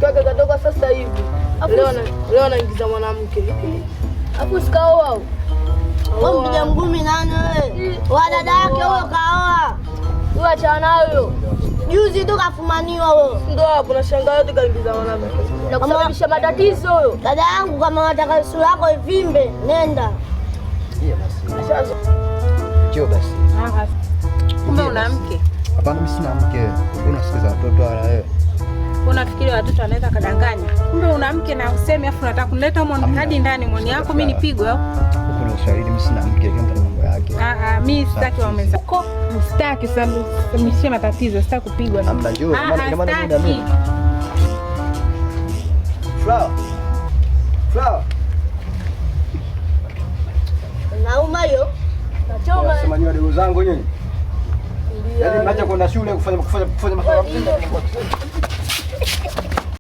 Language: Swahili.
yake katoka sasa hivi. Leo anaingiza mwanamke. Hapo sikaoa. Wewe mpiga ngumi nani wewe? Wa dada yake huyo kaoa. Wewe achana nayo. Juzi tu kafumaniwa wewe. Ndio hapo nashangaa yote kaingiza mwanamke. Na kusababisha matatizo huyo. Dada yangu kama unataka sura yako ivimbe, nenda. Ndio basi. Njoo basi. Kumbe una mke? Hapana, mimi sina mke. Unasikiza watoto wala wewe? Unafikiri watoto wanaweza kadanganya? Kumbe una mke na usemi afu unataka kunileta hadi ndani mwoni yako mimi nipigwe au? Huko na ushahidi mimi sina mke, kama mambo yake. Mimi sitaki waume zako. Msitaki sababu nimeshia matatizo, sitaki kupigwa na. Amna njoo, ina maana mimi na mimi. Flower. Nauma hiyo. Nachoma. Sema ni wadogo zangu nyinyi. Yaani mnaanza kwenda shule kufanya masuala msingi.